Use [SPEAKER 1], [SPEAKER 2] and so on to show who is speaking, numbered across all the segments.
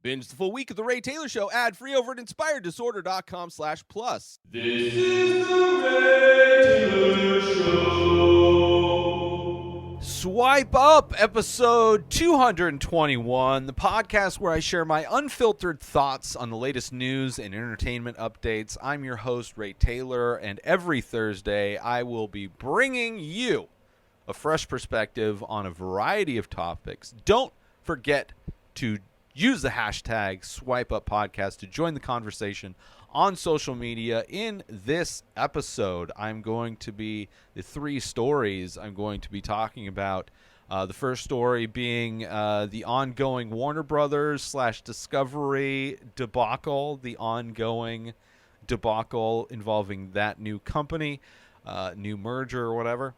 [SPEAKER 1] Binge the full week of The Ray Taylor Show ad-free over at inspireddisorder.com/plus.
[SPEAKER 2] This is The Ray Taylor Show.
[SPEAKER 1] Swipe Up, episode 221, the podcast where I share my unfiltered thoughts on the latest news and entertainment updates. I'm your host, Ray Taylor, and every Thursday I will be bringing you a fresh perspective on a variety of topics. Don't forget to use the hashtag SwipeUpPodcast to join the conversation on social media. In this episode, I'm going to be the three stories I'm going to be talking about. The first story being the ongoing Warner Brothers / Discovery debacle, the ongoing debacle involving that new company, new merger or whatever.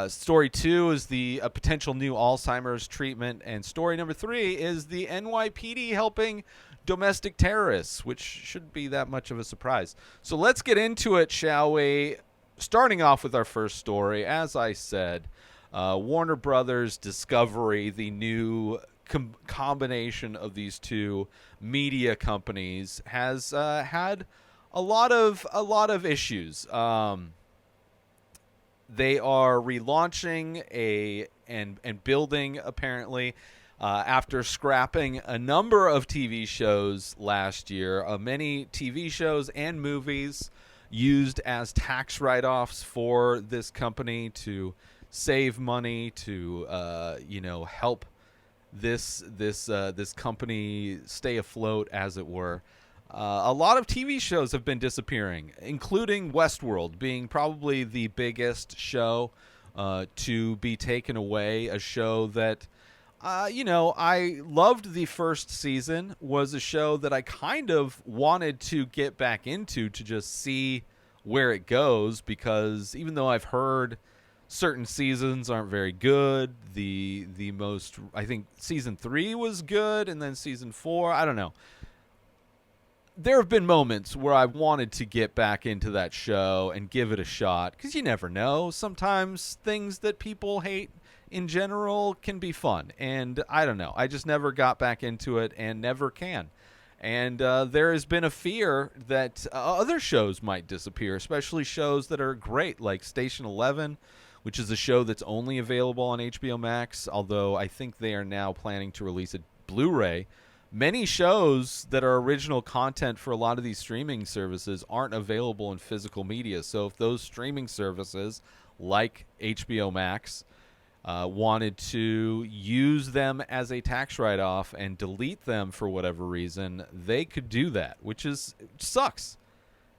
[SPEAKER 1] Story 2 is the potential new Alzheimer's treatment, and story number 3 is the NYPD helping domestic terrorists, which shouldn't be that much of a surprise. So let's get into it, shall we? Starting off with our first story, as I said, Warner Brothers Discovery, the new combination of these two media companies, has had a lot of issues. They are relaunching and building, apparently, after scrapping a number of TV shows last year. Many TV shows and movies used as tax write-offs for this company to save money, to help this company stay afloat, as it were. A lot of TV shows have been disappearing, including Westworld being probably the biggest show to be taken away. A show that, I loved the first season, was a show that I kind of wanted to get back into to just see where it goes, because even though I've heard certain seasons aren't very good, the most, I think season 3 was good, and then season 4, I don't know. There have been moments where I've wanted to get back into that show and give it a shot, because you never know. Sometimes things that people hate in general can be fun, and I don't know. I just never got back into it and never can. And there has been a fear that other shows might disappear, especially shows that are great, like Station 11, which is a show that's only available on HBO Max, although I think they are now planning to release a Blu-ray. Many shows that are original content for a lot of these streaming services aren't available in physical media. So if those streaming services, like HBO Max, wanted to use them as a tax write-off and delete them for whatever reason, they could do that, which sucks.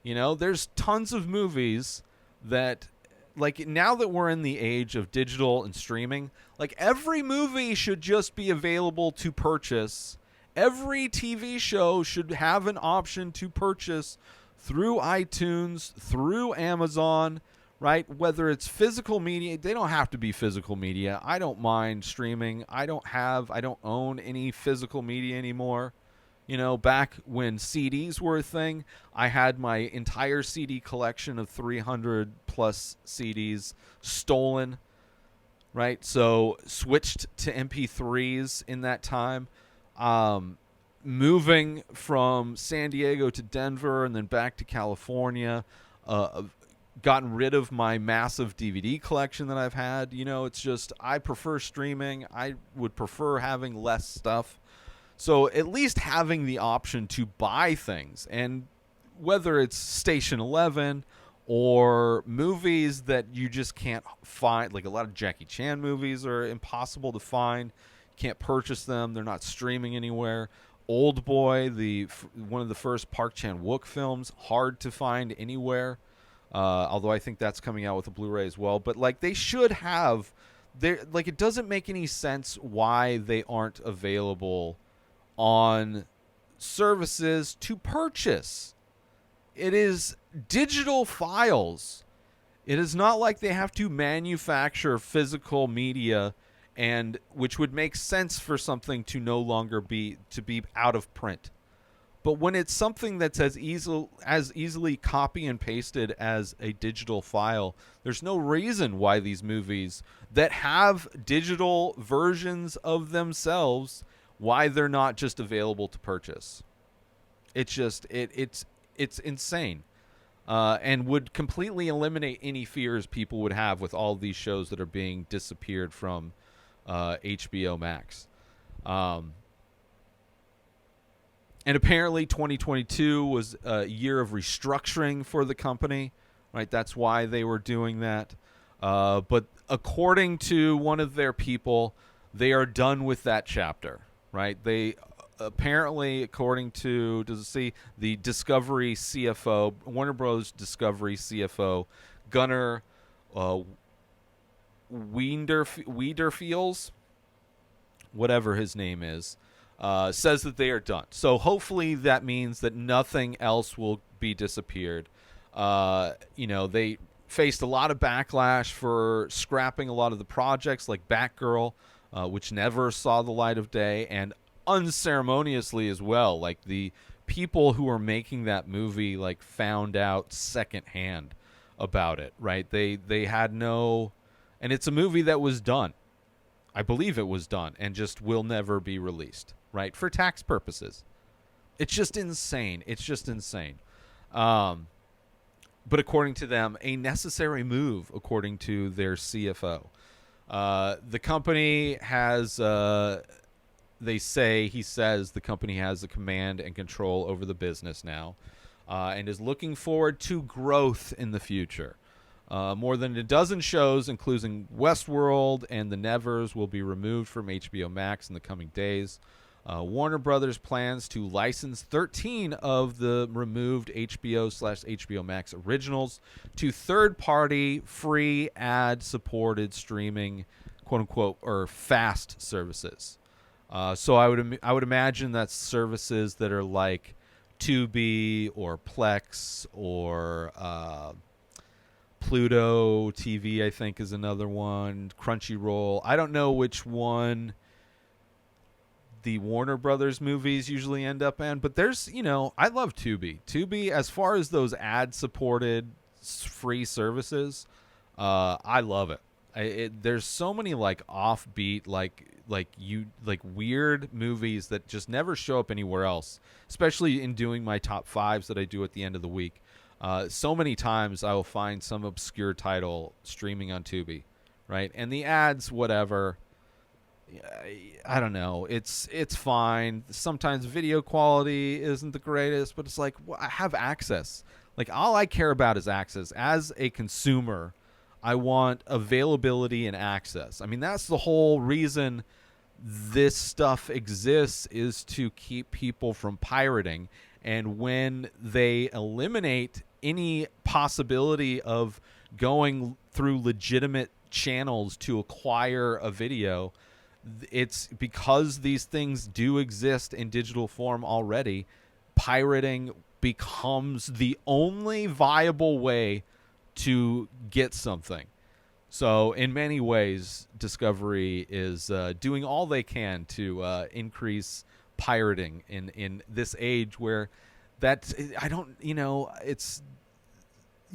[SPEAKER 1] There's tons of movies that, like, now that we're in the age of digital and streaming, like, every movie should just be available to purchase. Every TV show should have an option to purchase through iTunes, through Amazon, right? Whether it's physical media, they don't have to be physical media. I don't mind streaming. I don't own any physical media anymore. Back when CDs were a thing, I had my entire CD collection of 300 plus CDs stolen, right? So switched to MP3s in that time. Moving from San Diego to Denver and then back to California, gotten rid of my massive DVD collection that I've had. It's just, I prefer streaming. I would prefer having less stuff. So at least having the option to buy things, and whether it's Station 11 or movies that you just can't find, like a lot of Jackie Chan movies are impossible to find. Can't purchase them. They're not streaming anywhere. Old Boy, one of the first Park Chan-wook films, hard to find anywhere. Although I think that's coming out with a Blu-ray as well. But like, they should have, it doesn't make any sense why they aren't available on services to purchase. It is digital files. It is not like they have to manufacture physical media, and which would make sense for something to no longer be out of print. But when it's something that's as easily copy and pasted as a digital file, there's no reason why these movies that have digital versions of themselves, why they're not just available to purchase. It's just it's insane, and would completely eliminate any fears people would have with all these shows that are being disappeared from HBO Max. And apparently 2022 was a year of restructuring for the company, right? That's why they were doing that. But according to one of their people, they are done with that chapter, right? They apparently, according to, does it see, the Discovery CFO, Warner Bros. Discovery CFO, Gunnar Wiedenfels, whatever his name is, says that they are done. So hopefully that means that nothing else will be disappeared. They faced a lot of backlash for scrapping a lot of the projects like Batgirl, which never saw the light of day, and unceremoniously as well. Like, the people who were making that movie like found out secondhand about it, right? They had no, and it's a movie that was done. I believe it was done and just will never be released, right? For tax purposes. It's just insane. It's just insane. But according to them, a necessary move, according to their CFO. The company has, he says the company has the command and control over the business now, and is looking forward to growth in the future. More than a dozen shows, including Westworld and The Nevers, will be removed from HBO Max in the coming days. Warner Brothers plans to license 13 of the removed HBO/HBO Max originals to third-party, free, ad-supported streaming, quote-unquote, or FAST services. So I would imagine that's services that are like Tubi or Plex or Pluto TV, I think, is another one. Crunchyroll. I don't know which one the Warner Brothers movies usually end up in, but there's, I love Tubi. Tubi, as far as those ad-supported free services, I love it. There's so many like offbeat, like weird movies that just never show up anywhere else, especially in doing my top fives that I do at the end of the week. So many times I will find some obscure title streaming on Tubi, right? And the ads, whatever, I don't know. It's fine. Sometimes video quality isn't the greatest, but it's like, I have access. Like, all I care about is access. As a consumer, I want availability and access. I mean, that's the whole reason this stuff exists, is to keep people from pirating. And when they eliminate any possibility of going through legitimate channels to acquire a video, it's because these things do exist in digital form already. Pirating becomes the only viable way to get something. So in many ways, Discovery is doing all they can to increase pirating in this age where you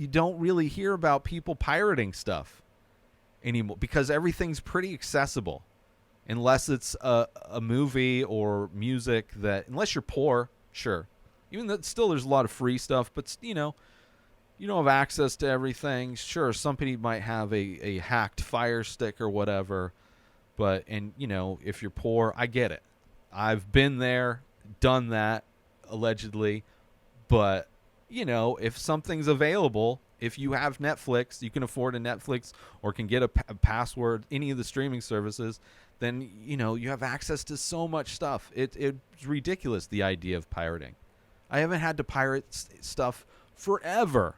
[SPEAKER 1] don't really hear about people pirating stuff anymore, because everything's pretty accessible. Unless it's a movie or music that, unless you're poor, sure. Even that, still, there's a lot of free stuff, but you don't have access to everything. Sure, somebody might have a hacked Fire Stick or whatever, but if you're poor, I get it. I've been there, done that, allegedly, but if something's available, if you have Netflix, you can afford a Netflix or can get a password, any of the streaming services, then you have access to so much stuff. It's ridiculous, the idea of pirating. I haven't had to pirate stuff forever,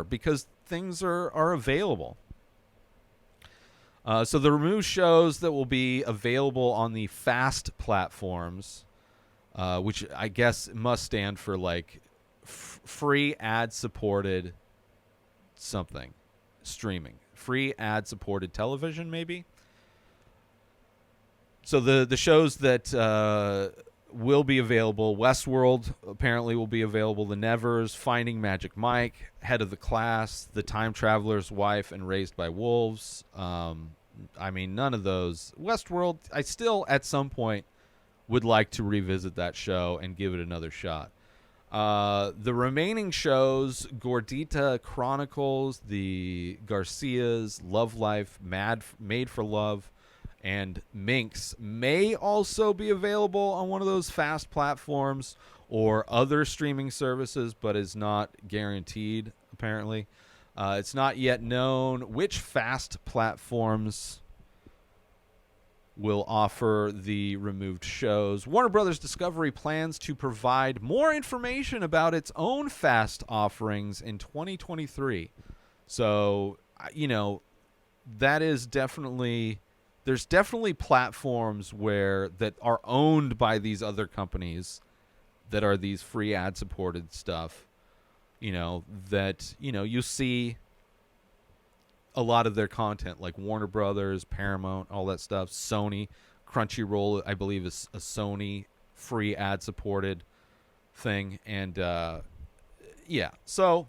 [SPEAKER 1] because things are available. So the removed shows that will be available on the FAST platforms, which I guess must stand for like free ad-supported something, streaming, free ad-supported television, maybe. So the shows that will be available: Westworld apparently will be available, The Nevers, Finding Magic Mike, Head of the Class, The Time Traveler's Wife, and Raised by Wolves. None of those. Westworld, I still, at some point, would like to revisit that show and give it another shot. The remaining shows, Gordita Chronicles, The Garcias, Love Life, Made for Love, and Minx, may also be available on one of those fast platforms or other streaming services, but is not guaranteed, apparently. It's not yet known which fast platforms will offer the removed shows. Warner Brothers Discovery plans to provide more information about its own fast offerings in 2023. So, that is definitely... There's definitely platforms that are owned by these other companies that are these free ad-supported stuff, that, you see a lot of their content, like Warner Brothers, Paramount, all that stuff. Sony, Crunchyroll, I believe, is a Sony free ad-supported thing. And, so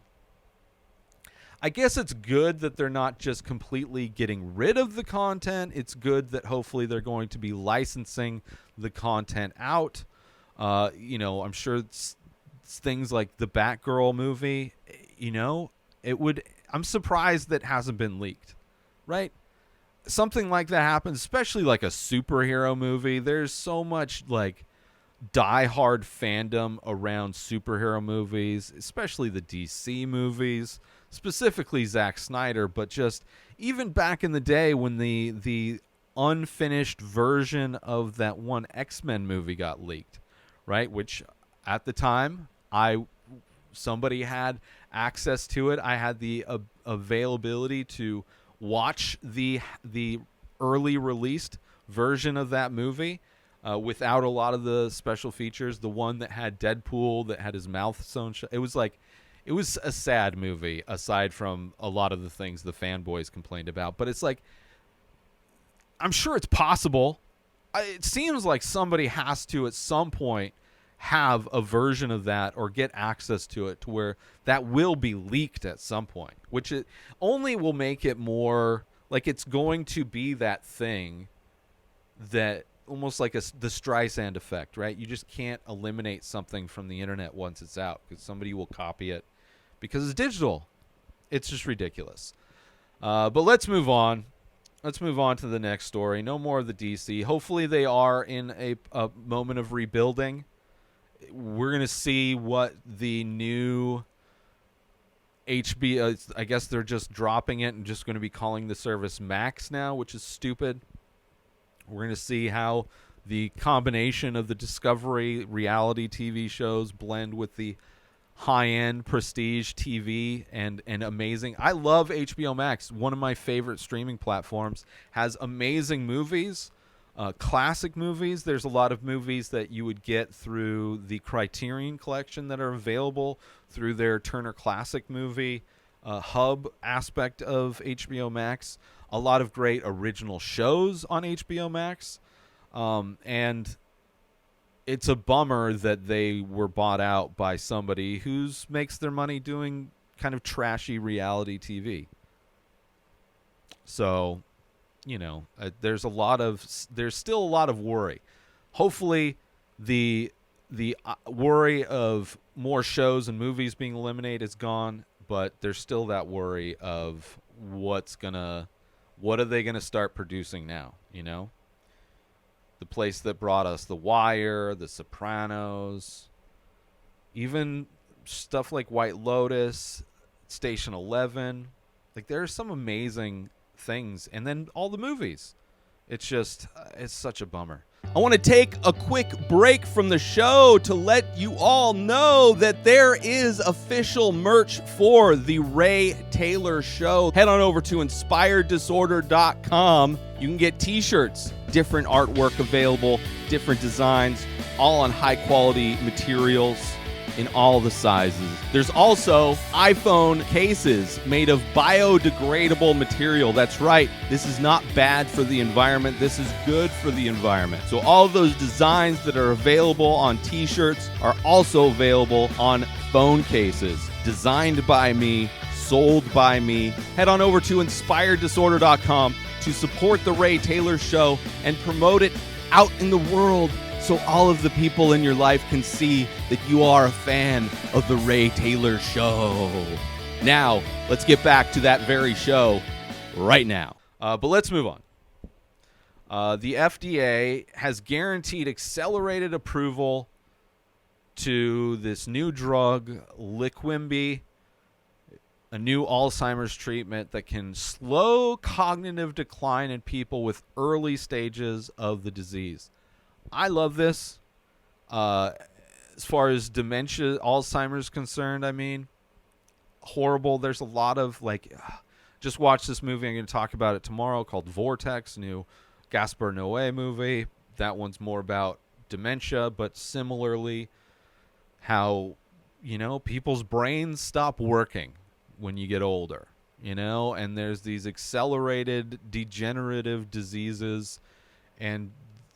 [SPEAKER 1] I guess it's good that they're not just completely getting rid of the content. It's good that hopefully they're going to be licensing the content out. I'm sure it's things like the Batgirl movie, I'm surprised that hasn't been leaked, right? Something like that happens, especially like a superhero movie. There's so much like diehard fandom around superhero movies, especially the DC movies, specifically Zack Snyder, but just even back in the day when the unfinished version of that one X-Men movie got leaked, right? Which at the time somebody had access to it. I had the availability to watch the early released version of that movie without a lot of the special features. The one that had Deadpool, that had his mouth sewn shut. It was a sad movie, aside from a lot of the things the fanboys complained about. But it's like, I'm sure it's possible. It seems like somebody has to, at some point, have a version of that or get access to it to where that will be leaked at some point, which it only will make it more like it's going to be that thing that almost like the Streisand effect, right? You just can't eliminate something from the internet once it's out because somebody will copy it because it's digital. It's just ridiculous. But let's move on. Let's move on to the next story. No more of the DC. Hopefully they are in a moment of rebuilding. We're going to see what the new HBO, I guess they're just dropping it and just going to be calling the service Max now, which is stupid. We're going to see how the combination of the Discovery reality TV shows blend with the high-end prestige TV and amazing. I love HBO Max. One of my favorite streaming platforms. Has amazing movies. Classic movies. There's a lot of movies that you would get through the Criterion Collection that are available through their Turner Classic Movie hub aspect of HBO Max. A lot of great original shows on HBO Max. And it's a bummer that they were bought out by somebody who makes their money doing kind of trashy reality TV. So, there's still a lot of worry. Hopefully the worry of more shows and movies being eliminated is gone, but there's still that worry of what are they gonna start producing now, The place that brought us The Wire, The Sopranos, even stuff like White Lotus, Station 11. Like, there are some amazing things, and then all the movies. It's such a bummer. I want to take a quick break from the show to let you all know that there is official merch for the Ray Taylor Show. Head on over to inspireddisorder.com. You can get t-shirts, different artwork available, different designs, all on high quality materials in all the sizes. There's also iPhone cases made of biodegradable material. That's right. This is not bad for the environment. This is good for the environment. So all of those designs that are available on t-shirts are also available on phone cases. Designed by me, sold by me. Head on over to inspireddisorder.com to support the Ray Taylor Show and promote it out in the world
[SPEAKER 3] so all of the people in your life can see that you are a fan of the Ray Taylor Show. Now, let's get back to that very show right now.
[SPEAKER 1] But let's move on. The FDA has guaranteed accelerated approval to this new drug, Leqembi, a new Alzheimer's treatment that can slow cognitive decline in people with early stages of the disease. I love this. As far as dementia, Alzheimer's concerned, I mean, horrible. There's a lot of, just watch this movie. I'm going to talk about it tomorrow, called Vortex, new Gaspar Noé movie. That one's more about dementia, but similarly how, people's brains stop working when you get older, and there's these accelerated degenerative diseases and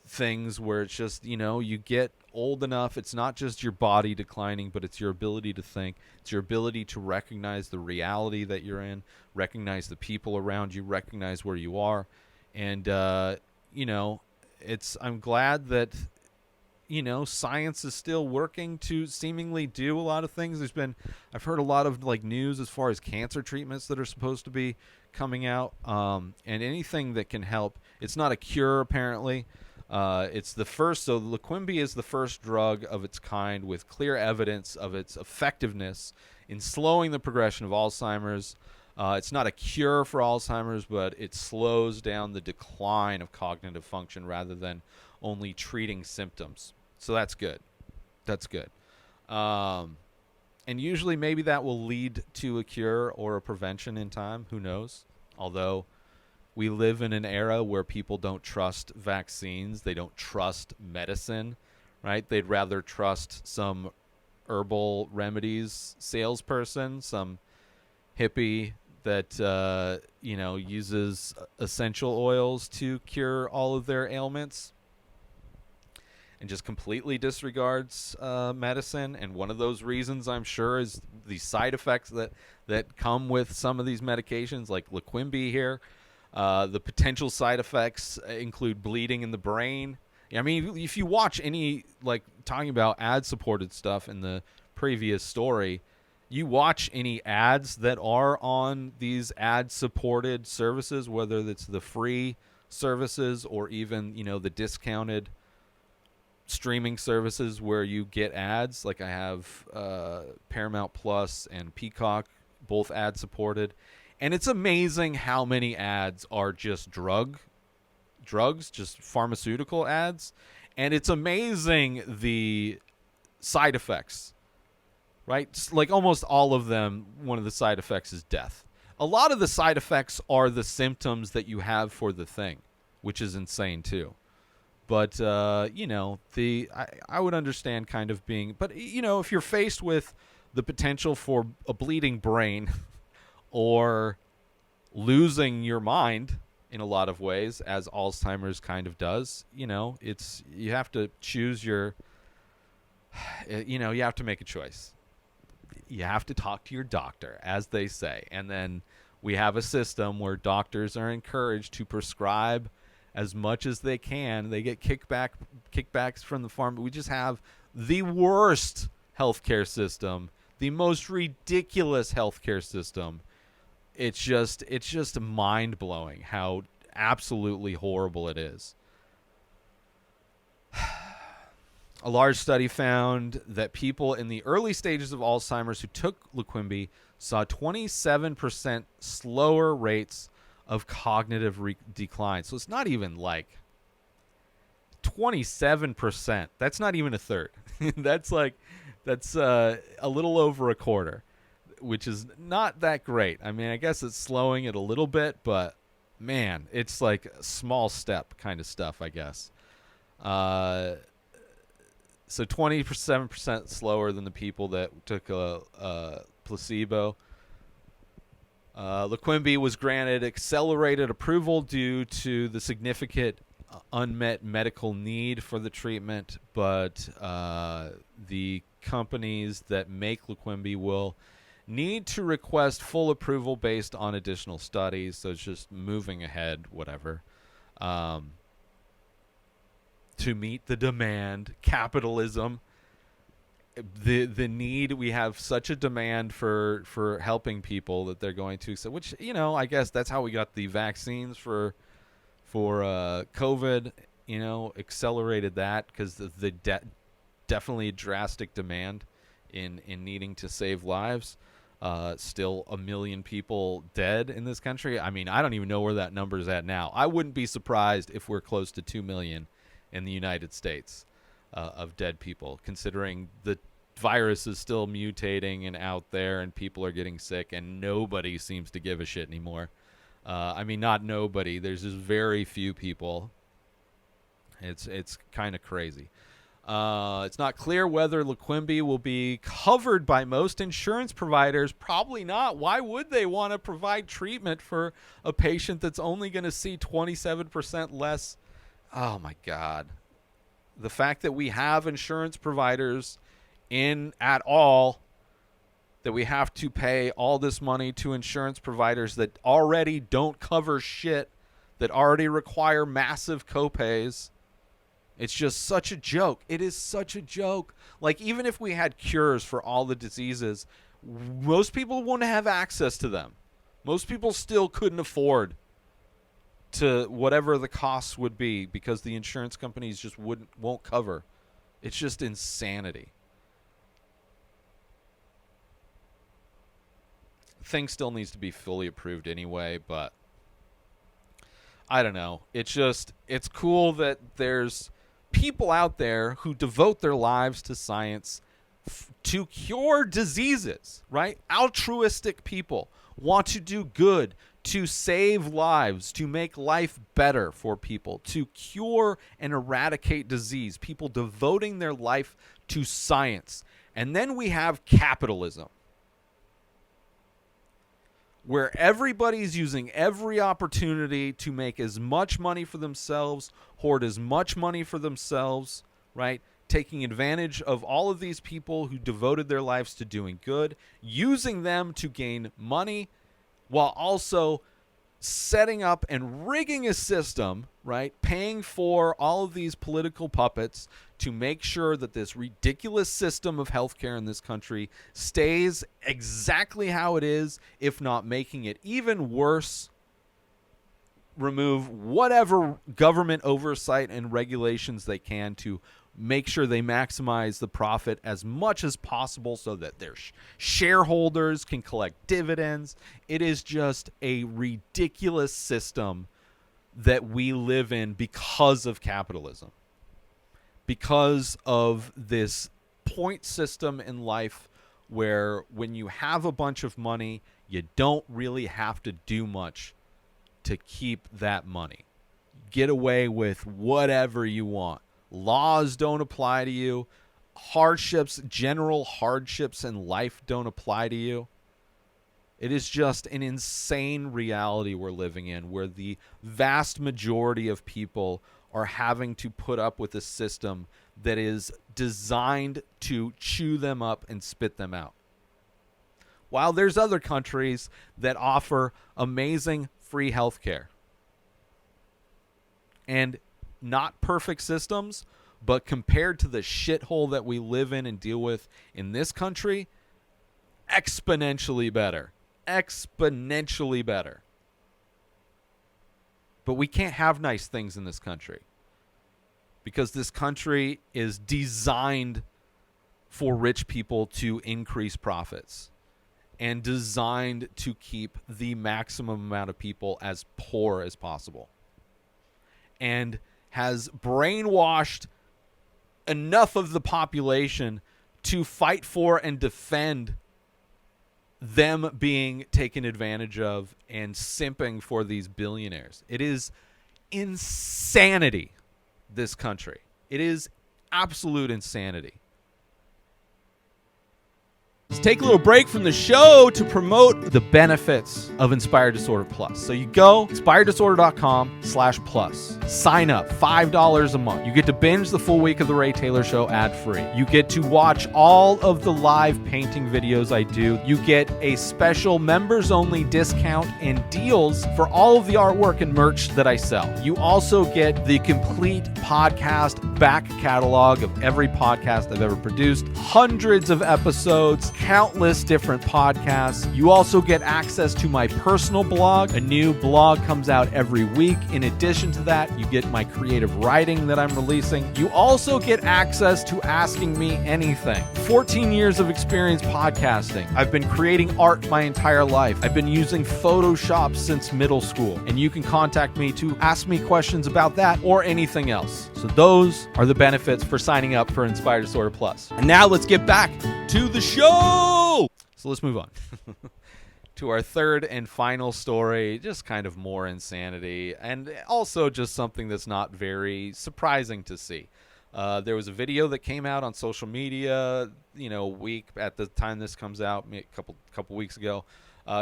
[SPEAKER 1] things where it's just, you get old enough. It's not just your body declining, but it's your ability to think. It's your ability to recognize the reality that you're in, recognize the people around you, recognize where you are. And, I'm glad that, science is still working to seemingly do a lot of things. I've heard a lot of news as far as cancer treatments that are supposed to be coming out, and anything that can help. It's not a cure, apparently. It's the first. So Leqembi is the first drug of its kind with clear evidence of its effectiveness in slowing the progression of Alzheimer's. It's not a cure for Alzheimer's, but it slows down the decline of cognitive function rather than only treating symptoms. So that's good. That's good. And usually maybe that will lead to a cure or a prevention in time. Who knows? Although we live in an era where people don't trust vaccines. They don't trust medicine, right? They'd rather trust some herbal remedies salesperson, some hippie that, uses essential oils to cure all of their ailments and just completely disregards medicine. And one of those reasons, I'm sure, is the side effects that come with some of these medications, like Leqembi here. The potential side effects include bleeding in the brain. I mean, if you watch any, talking about ad-supported stuff in the previous story, you watch any ads that are on these ad-supported services, whether it's the free services or even, the discounted streaming services where you get ads. Like I have Paramount Plus and Peacock, both ad-supported. And it's amazing how many ads are just drugs, just pharmaceutical ads. And it's amazing the side effects, right? Like almost all of them, one of the side effects is death. A lot of the side effects are the symptoms that you have for the thing, which is insane too. But, I would understand kind of being, but, if you're faced with the potential for a bleeding brain or losing your mind in a lot of ways, as Alzheimer's kind of does, you have to choose you have to make a choice. You have to talk to your doctor, as they say. And then we have a system where doctors are encouraged to prescribe as much as they can. They get kickbacks from the farm. We just have the worst healthcare system, the most ridiculous healthcare system. It's just mind-blowing how absolutely horrible it is. A large study found that people in the early stages of Alzheimer's who took Leqembi saw 27% slower rates of cognitive decline. So it's not even 27%. That's not even a third. That's a little over a quarter, which is not that great. I mean, I guess it's slowing it a little bit, but man, it's like a small step kind of stuff, I guess. So 27% slower than the people that took a placebo. Leqembi was granted accelerated approval due to the significant unmet medical need for the treatment, but the companies that make Leqembi will need to request full approval based on additional studies. So it's just moving ahead, whatever. to meet the demand, capitalism, the need. We have such a demand for helping people that they're going to. So, which, I guess that's how we got the vaccines for COVID. Accelerated that because the definitely drastic demand in needing to save lives. Still 1 million people dead in this country. I mean, I don't even know where that number's at now. I wouldn't be surprised if we're close to 2 million in the United States of dead people, considering the virus is still mutating and out there and people are getting sick and nobody seems to give a shit anymore. I mean, not nobody. There's just very few people. It's kind of crazy. It's not clear whether Leqembi will be covered by most insurance providers. Probably not. Why would they want to provide treatment for a patient that's only going to see 27% less? Oh, my God. The fact that we have insurance providers in at all, that we have to pay all this money to insurance providers that already don't cover shit, that already require massive copays. It's just such a joke. It is such a joke. Like, even if we had cures for all the diseases, most people wouldn't have access to them. Most people still couldn't afford to whatever the costs would be because the insurance companies just won't cover. It's just insanity. Thing still needs to be fully approved anyway, but I don't know. It's cool that there's people out there who devote their lives to science to cure diseases, right? Altruistic people want to do good, to save lives, to make life better for people, to cure and eradicate disease, people devoting their life to science. And then we have capitalism, where everybody's using every opportunity to make as much money for themselves, hoard as much money for themselves, right? Taking advantage of all of these people who devoted their lives to doing good, using them to gain money, while also setting up and rigging a system, right? Paying for all of these political puppets to make sure that this ridiculous system of healthcare in this country stays exactly how it is, if not making it even worse. Remove whatever government oversight and regulations they can to make sure they maximize the profit as much as possible so that their shareholders can collect dividends. It is just a ridiculous system that we live in because of capitalism, because of this point system in life where when you have a bunch of money, you don't really have to do much to keep that money. Get away with whatever you want. Laws don't apply to you. General hardships in life don't apply to you. It is just an insane reality we're living in, where the vast majority of people are having to put up with a system that is designed to chew them up and spit them out. While there's other countries that offer amazing free healthcare. And not perfect systems, but compared to the shithole that we live in and deal with in this country, exponentially better. Exponentially better. But we can't have nice things in this country, because this country is designed for rich people to increase profits and designed to keep the maximum amount of people as poor as possible, and has brainwashed enough of the population to fight for and defend them being taken advantage of and simping for these billionaires. It is insanity, this country. It is absolute insanity.
[SPEAKER 3] Let's take a little break from the show to promote
[SPEAKER 1] the benefits of Inspired Disorder Plus. So you go inspireddisorder.com/plus. Sign up, $5 a month. You get to binge the full week of The Ray Taylor Show ad-free. You get to watch all of the live painting videos I do. You get a special members-only discount and deals for all of the artwork and merch that I sell. You also get the complete podcast back catalog of every podcast I've ever produced, hundreds of episodes, countless different podcasts. You also get access to my personal blog. A new blog comes out every week. In addition to that, you get my creative writing that I'm releasing. You also get access to Asking Me Anything. 14 years of experience podcasting. I've been creating art my entire life. I've been using Photoshop since middle school, and you can contact me to ask me questions about that or anything else. So those are the benefits for signing up for Inspired Disorder Plus.
[SPEAKER 3] And now let's get back to the show.
[SPEAKER 1] So let's move on to our third and final story. Just kind of more insanity, and also just something that's not very surprising to see. There was a video that came out on social media, week at the time this comes out, a couple weeks ago,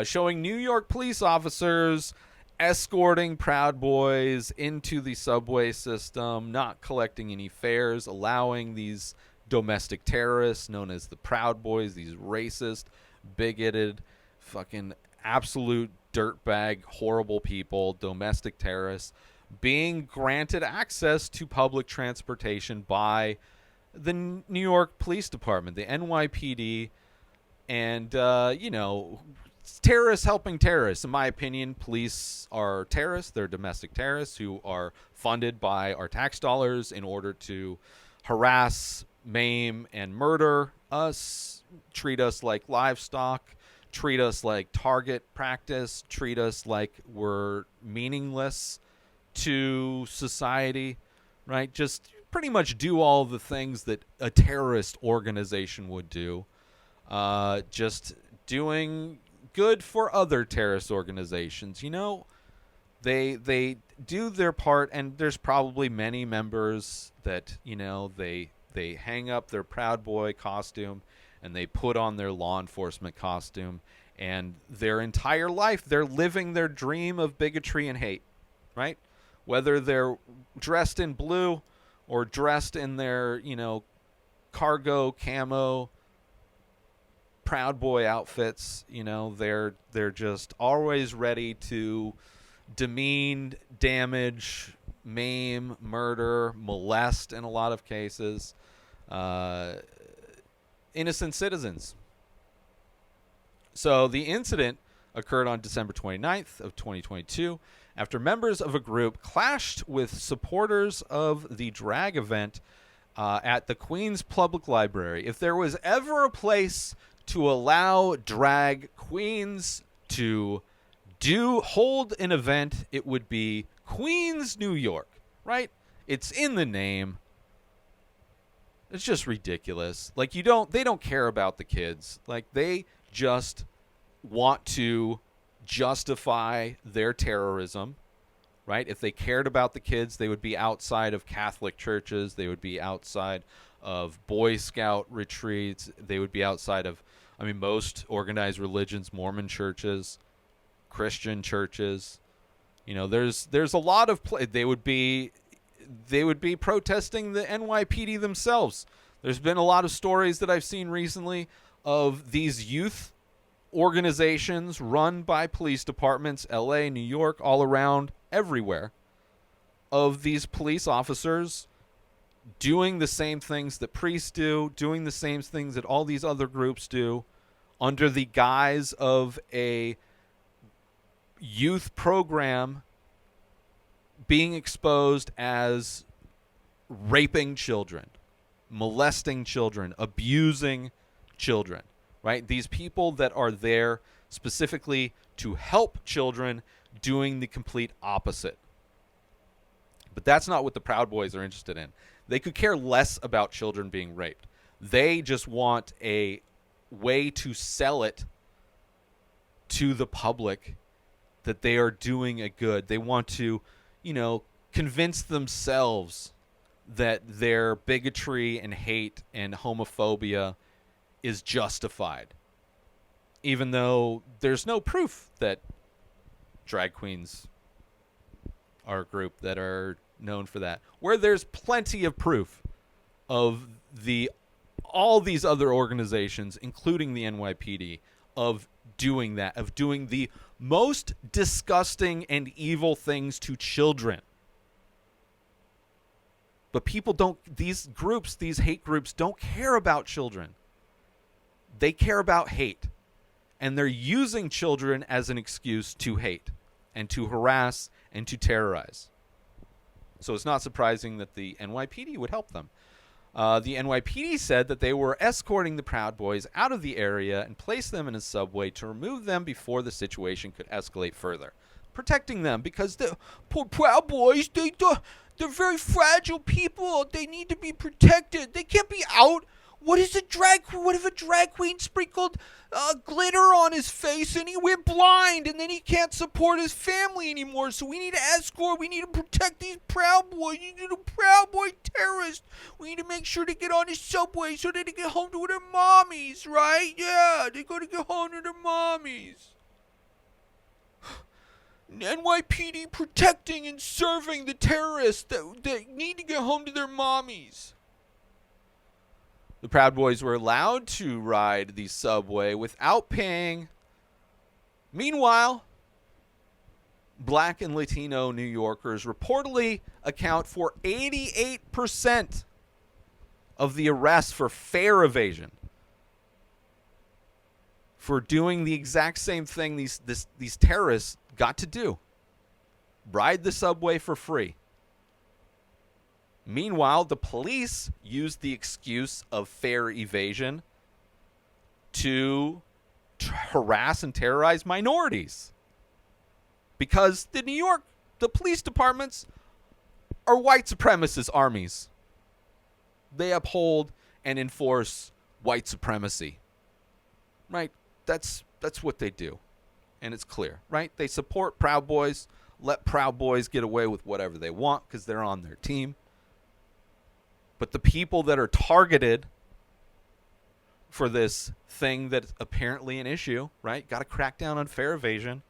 [SPEAKER 1] showing New York police officers escorting Proud Boys into the subway system, not collecting any fares, allowing these domestic terrorists known as the Proud Boys, these racist, bigoted, fucking absolute dirtbag, horrible people, domestic terrorists, being granted access to public transportation by the New York Police Department, the NYPD, and, terrorists helping terrorists. In my opinion, police are terrorists. They're domestic terrorists who are funded by our tax dollars in order to harass, maim, and murder us, treat us like livestock, treat us like target practice, treat us like we're meaningless to society, right? Just pretty much do all the things that a terrorist organization would do. Just doing good for other terrorist organizations. They do their part, and there's probably many members that, they hang up their Proud Boy costume and they put on their law enforcement costume, and their entire life they're living their dream of bigotry and hate, right? Whether they're dressed in blue or dressed in their, cargo camo Proud Boy outfits, they're just always ready to demean, damage, maim, murder, molest in a lot of cases, innocent citizens. So the incident occurred on December 29th of 2022 after members of a group clashed with supporters of the drag event at the Queens Public Library. If there was ever a place to allow drag queens to hold an event, it would be Queens, New York, right? It's in the name. It's just ridiculous. Like, they don't care about the kids. Like, they just want to justify their terrorism, right? If they cared about the kids, they would be outside of Catholic churches. They would be outside of Boy Scout retreats. They would be outside of, most organized religions, Mormon churches, Christian churches. There's a lot of they would be protesting the NYPD themselves. There's been a lot of stories that I've seen recently of these youth organizations run by police departments, LA, New York, all around, everywhere, of these police officers doing the same things that priests do, doing the same things that all these other groups do, under the guise of a youth program being exposed as raping children, molesting children, abusing children, right? These people that are there specifically to help children doing the complete opposite. But that's not what the Proud Boys are interested in. They could care less about children being raped. They just want a way to sell it to the public that they are doing a good. They want to, convince themselves that their bigotry and hate and homophobia is justified, even though there's no proof that drag queens are a group that are known for that, where there's plenty of proof of all these other organizations, including the NYPD, of doing that, of doing the most disgusting and evil things to children. But people don't, these groups, these hate groups, don't care about children. They care about hate. And they're using children as an excuse to hate and to harass and to terrorize. So it's not surprising that the NYPD would help them. The NYPD said that they were escorting the Proud Boys out of the area and placed them in a subway to remove them before the situation could escalate further. Protecting them because the poor Proud Boys, they're very fragile people. They need to be protected. They can't be out. What if a drag queen sprinkled glitter on his face and he went blind and then he can't support his family anymore? So we need to escort. We need to protect these Proud Boys. You need a Proud Boy terrorist. We need to make sure to get on his subway so that they get home to their mommies, right? Yeah, they got to get home to their mommies. NYPD protecting and serving the terrorists that need to get home to their mommies. The Proud Boys were allowed to ride the subway without paying. Meanwhile, Black and Latino New Yorkers reportedly account for 88% of the arrests for fare evasion, for doing the exact same thing these terrorists got to do. Ride the subway for free. Meanwhile, the police used the excuse of fare evasion to harass and terrorize minorities. Because the police departments are white supremacist armies. They uphold and enforce white supremacy. Right? That's what they do. And it's clear, right? They support Proud Boys, let Proud Boys get away with whatever they want because they're on their team. But the people that are targeted for this thing that's apparently an issue, right? Got to crack down on fare evasion.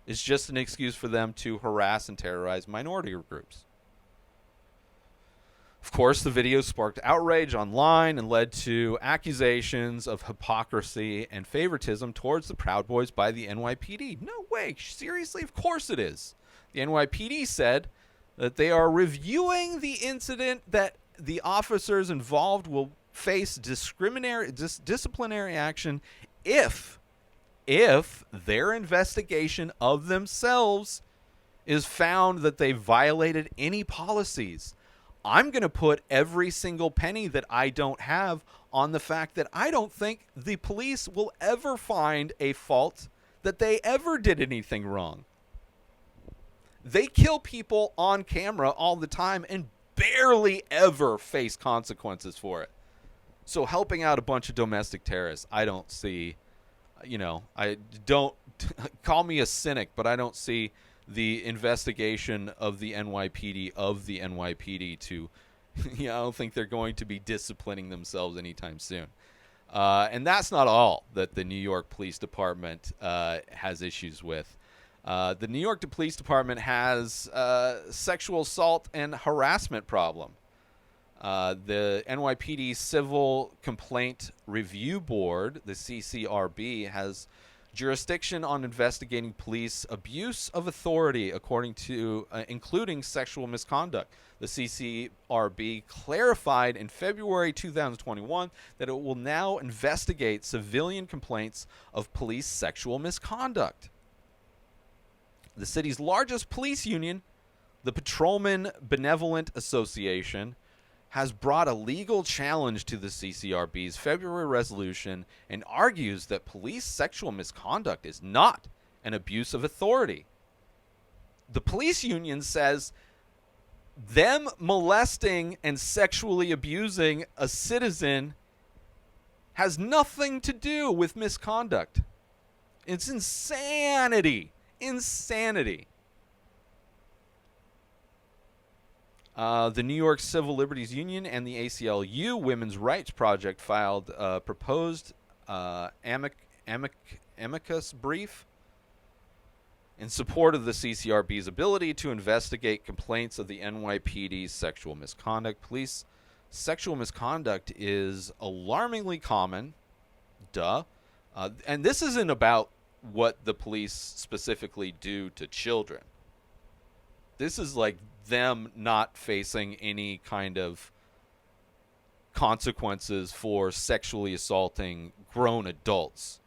[SPEAKER 1] Is just an excuse for them to harass and terrorize minority groups. Of course, the video sparked outrage online and led to accusations of hypocrisy and favoritism towards the Proud Boys by the NYPD. No way. Seriously? Of course it is. The NYPD said that they are reviewing the incident, that the officers involved will face disciplinary action if their investigation of themselves is found that they violated any policies. I'm going to put every single penny that I don't have on the fact that I don't think the police will ever find a fault that they ever did anything wrong. They kill people on camera all the time and barely ever face consequences for it. So helping out a bunch of domestic terrorists, I don't see, I don't, call me a cynic, but I don't see the investigation of the NYPD to, I don't think they're going to be disciplining themselves anytime soon. And that's not all that the New York Police Department has issues with. The New York Police Department has sexual assault and harassment problem. The NYPD Civil Complaint Review Board, the CCRB, has jurisdiction on investigating police abuse of authority, according to including sexual misconduct. The CCRB clarified in February 2021 that it will now investigate civilian complaints of police sexual misconduct. The city's largest police union, the Patrolmen Benevolent Association, has brought a legal challenge to the CCRB's February resolution and argues that police sexual misconduct is not an abuse of authority. The police union says them molesting and sexually abusing a citizen has nothing to do with misconduct. It's insanity. Insanity. The New York Civil Liberties Union and the ACLU Women's Rights Project filed a proposed amicus brief in support of the CCRB's ability to investigate complaints of the NYPD's sexual misconduct. Police sexual misconduct is alarmingly common. Duh. And this isn't about what the police specifically do to children. This is like them not facing any kind of consequences for sexually assaulting grown adults.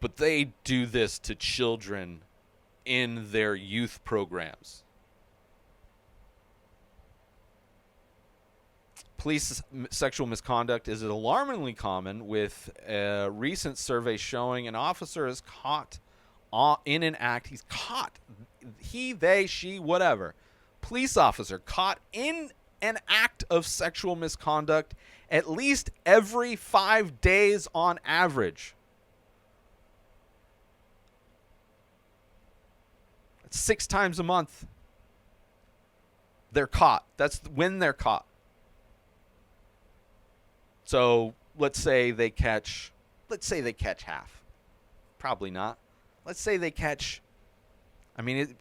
[SPEAKER 1] But they do this to children in their youth programs. Police sexual misconduct is alarmingly common, with a recent survey showing an officer is caught in an act. He's caught. He, they, she, whatever. Police officer caught in an act of sexual misconduct at least every 5 days on average. That's 6 times a month. They're caught. That's when they're caught. So let's say they catch half. Probably not. Let's say they catch,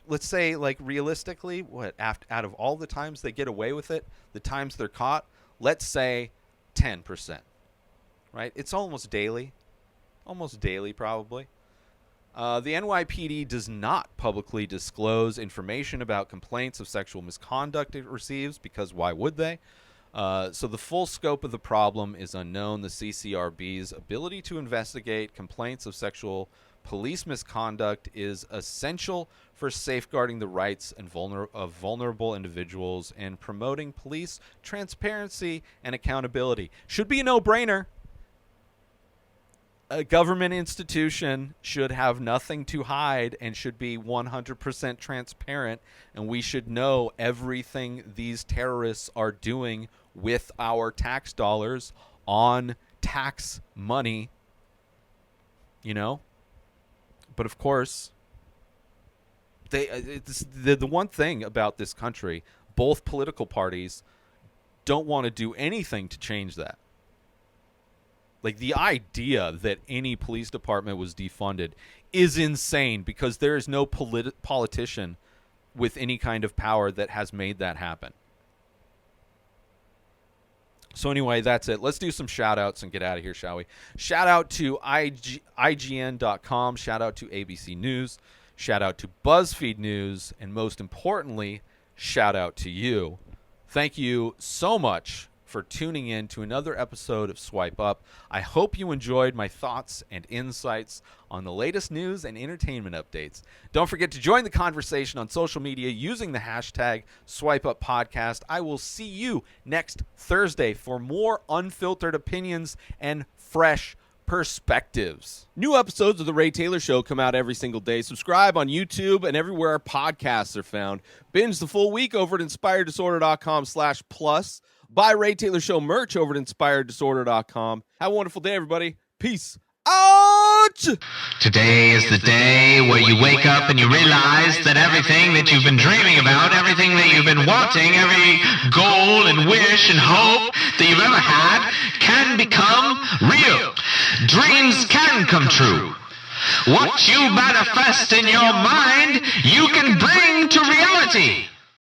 [SPEAKER 1] let's say, like, realistically, out of all the times they get away with it, the times they're caught, let's say 10%. Right? It's almost daily. Almost daily, probably. The NYPD does not publicly disclose information about complaints of sexual misconduct it receives, because why would they? So the full scope of the problem is unknown. The CCRB's ability to investigate complaints of sexual police misconduct is essential for safeguarding the rights of vulnerable individuals and promoting police transparency and accountability. Should be a no-brainer. A government institution should have nothing to hide and should be 100% transparent, and we should know everything these terrorists are doing with our tax dollars on tax money, But of course, the one thing about this country, both political parties don't want to do anything to change that. Like, the idea that any police department was defunded is insane, because there is no politician with any kind of power that has made that happen. So anyway, that's it. Let's do some shout-outs and get out of here, shall we? Shout out to IGN.com. Shout out to ABC News. Shout out to BuzzFeed News. And most importantly, shout out to you. Thank you so much for tuning in to another episode of Swipe Up. I hope you enjoyed my thoughts and insights on the latest news and entertainment updates. Don't forget to join the conversation on social media using the hashtag SwipeUpPodcast. I will see you next Thursday for more unfiltered opinions and fresh perspectives.
[SPEAKER 3] New episodes of The Ray Taylor Show come out every single day. Subscribe on YouTube and everywhere our podcasts are found. Binge the full week over at InspiredDisorder.com/plus. Buy Ray Taylor Show merch over at InspiredDisorder.com. Have a wonderful day, everybody. Peace out!
[SPEAKER 4] Today is the day where you wake up and you realize that everything that you've been dreaming about, everything that you've been wanting, every goal and wish and hope that you've ever had can become real. Dreams can come true. What you manifest in your mind, you can bring to reality.